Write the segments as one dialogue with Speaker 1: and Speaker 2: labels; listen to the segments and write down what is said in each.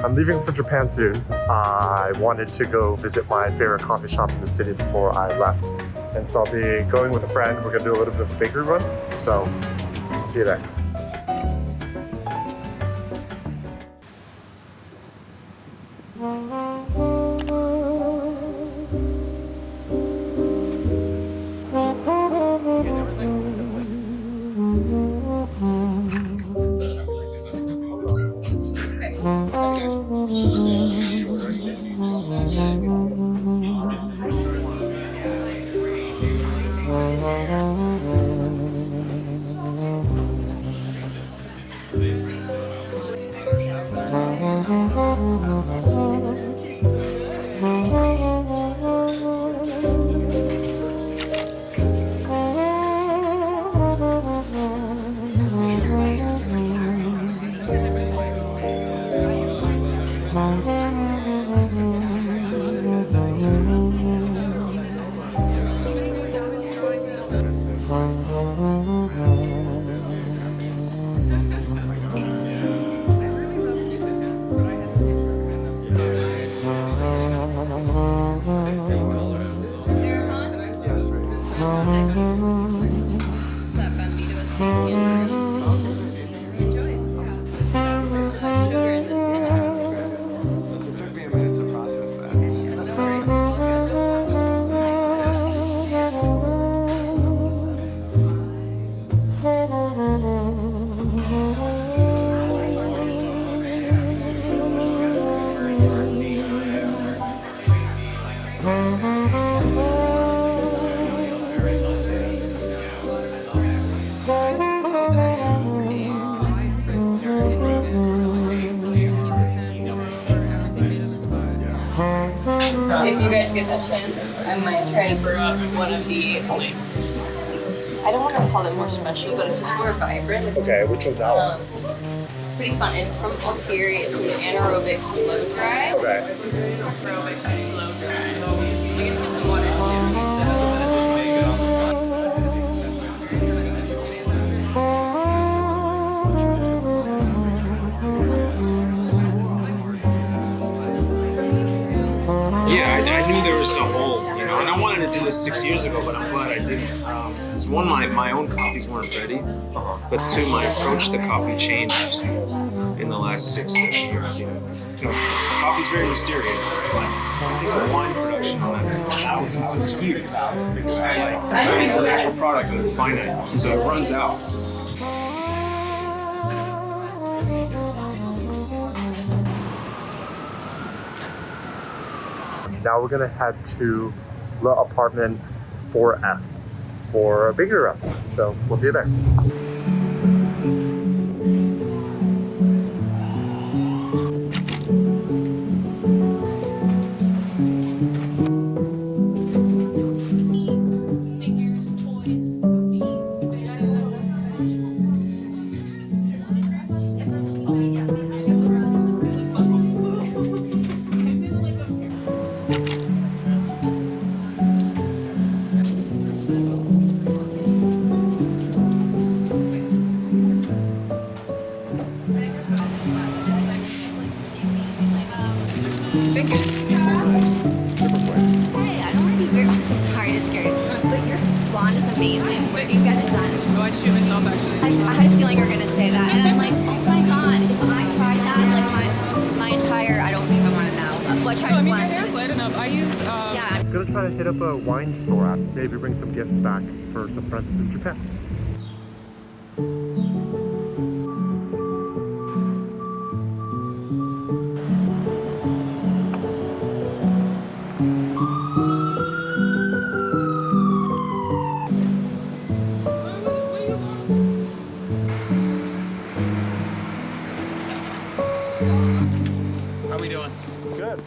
Speaker 1: I'm leaving for Japan soon. I wanted to go visit my favorite coffee shop in the city before I left. And so I'll be going with a friend. We're gonna do a little bit of a bakery run. So, I'll see you there.
Speaker 2: If you guys get the chance, I might try to brew up one of the, like, I don't want to call it more special, but it's just more vibrant.
Speaker 1: Okay, which one's that one?
Speaker 2: It's pretty fun. It's from Altieri. It's an anaerobic slow dry.
Speaker 1: Okay.
Speaker 2: Anaerobic slow dry. You can do some water too.
Speaker 3: Yeah, I knew there was a hole, you know, and I wanted to do this 6 years ago, but I'm glad I didn't. Because one, my own coffees weren't ready, but two, my approach to coffee changed in the last 6-7 years. You know, coffee's very mysterious. It's like, I think of wine production, and that's thousands of years. Like, it's an actual product and it's finite, so it runs out.
Speaker 1: Now we're gonna head to L'Appartement 4F for a bigger run. So we'll see you there.
Speaker 4: Amazing. What you guys done?
Speaker 5: Oh, I shoot myself actually.
Speaker 4: I had a feeling you were gonna say that, and I'm like, oh my god, if I tried that, like my entire, I don't even want to know. Well, I tried
Speaker 5: No, I mean,
Speaker 4: once.
Speaker 5: your hair's light enough. I use,
Speaker 4: Yeah.
Speaker 1: I'm gonna try to hit up a wine store, maybe bring some gifts back for some friends in Japan.
Speaker 3: How we doing?
Speaker 1: Good.
Speaker 3: I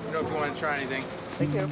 Speaker 3: don't know if you want to try anything.
Speaker 1: Thank you.